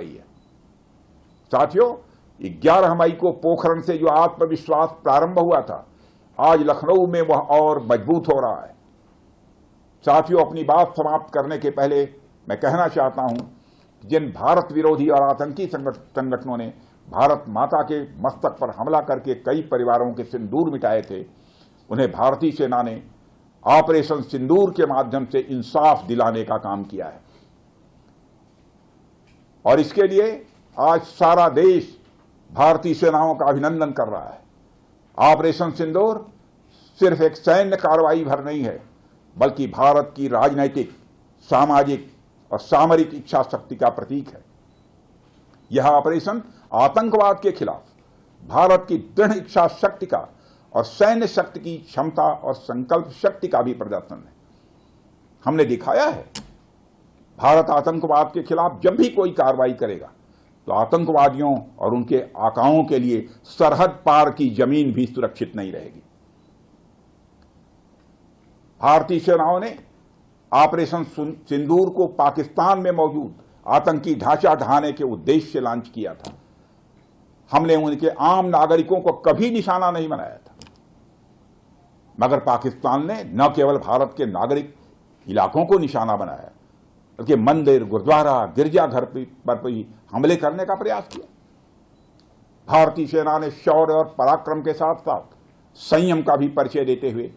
रही है। साथियों, 11 मई को पोखरण से जो आत्मविश्वास प्रारंभ हुआ था, आज लखनऊ में वह और मजबूत हो रहा है। साथियों, अपनी बात समाप्त करने के पहले मैं कहना चाहता हूं कि जिन भारत विरोधी और आतंकी संगठनों ने भारत माता के मस्तक पर हमला करके कई परिवारों के सिंदूर मिटाए थे, उन्हें भारतीय सेना ने ऑपरेशन सिंदूर के माध्यम से इंसाफ दिलाने का काम किया है। और इसके लिए आज सारा देश भारतीय सेनाओं का अभिनंदन कर रहा है। ऑपरेशन सिंदूर सिर्फ एक सैन्य कार्रवाई भर नहीं है, बल्कि भारत की राजनैतिक, सामाजिक और सामरिक इच्छा शक्ति का प्रतीक है। यह ऑपरेशन आतंकवाद के खिलाफ भारत की दृढ़ इच्छा शक्ति का और सैन्य शक्ति की क्षमता और संकल्प शक्ति का भी प्रदर्शन है। हमने दिखाया है, भारत आतंकवाद के खिलाफ जब भी कोई कार्रवाई करेगा तो आतंकवादियों और उनके आकाओं के लिए सरहद पार की जमीन भी सुरक्षित नहीं रहेगी। भारतीय सेनाओं ने ऑपरेशन सिंदूर को पाकिस्तान में मौजूद आतंकी ढांचा ढहाने के उद्देश्य से लॉन्च किया था। हमने उनके आम नागरिकों को कभी निशाना नहीं बनाया था, मगर पाकिस्तान ने न केवल भारत के नागरिक इलाकों को निशाना बनाया, बल्कि मंदिर, गुरुद्वारा, गिरजाघर पर भी हमले करने का प्रयास किया। भारतीय सेना ने शौर्य और पराक्रम के साथ साथ संयम का भी परिचय देते हुए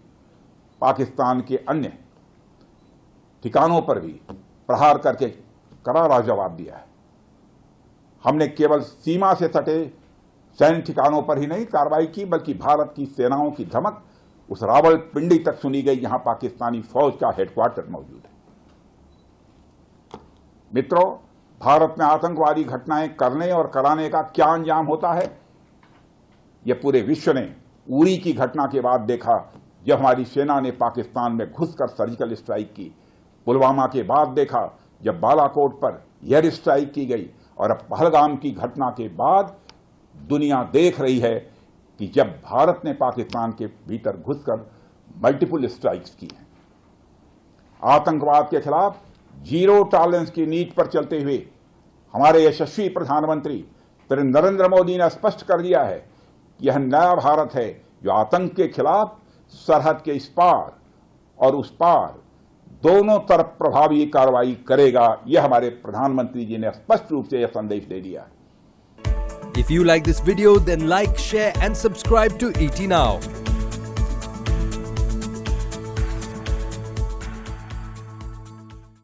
पाकिस्तान के अन्य ठिकानों पर भी प्रहार करके करारा जवाब दिया है। हमने केवल सीमा से सटे सैन्य ठिकानों पर ही नहीं कार्रवाई की, बल्कि भारत की सेनाओं की धमक उस रावलपिंडी तक सुनी गई जहां पाकिस्तानी फौज का हेडक्वार्टर मौजूद है। मित्रों, भारत में आतंकवादी घटनाएं करने और कराने का क्या अंजाम होता है, यह पूरे विश्व ने उरी की घटना के बाद देखा, जब हमारी सेना ने पाकिस्तान में घुसकर सर्जिकल स्ट्राइक की। पुलवामा के बाद देखा, जब बालाकोट पर एयर स्ट्राइक की गई। और अब पहलगाम की घटना के बाद दुनिया देख रही है कि जब भारत ने पाकिस्तान के भीतर घुसकर मल्टीपल स्ट्राइक्स की हैं। आतंकवाद के खिलाफ जीरो टॉलरेंस की नीति पर चलते हुए हमारे यशस्वी प्रधानमंत्री नरेंद्र मोदी ने स्पष्ट कर दिया है कि यह नया भारत है जो आतंक के खिलाफ सरहद के इस पार और उस पार दोनों तरफ प्रभावी कार्रवाई करेगा। यह हमारे प्रधानमंत्री जी ने स्पष्ट रूप से यह संदेश दे दिया है। If you like this video, then like, share and subscribe to ET Now.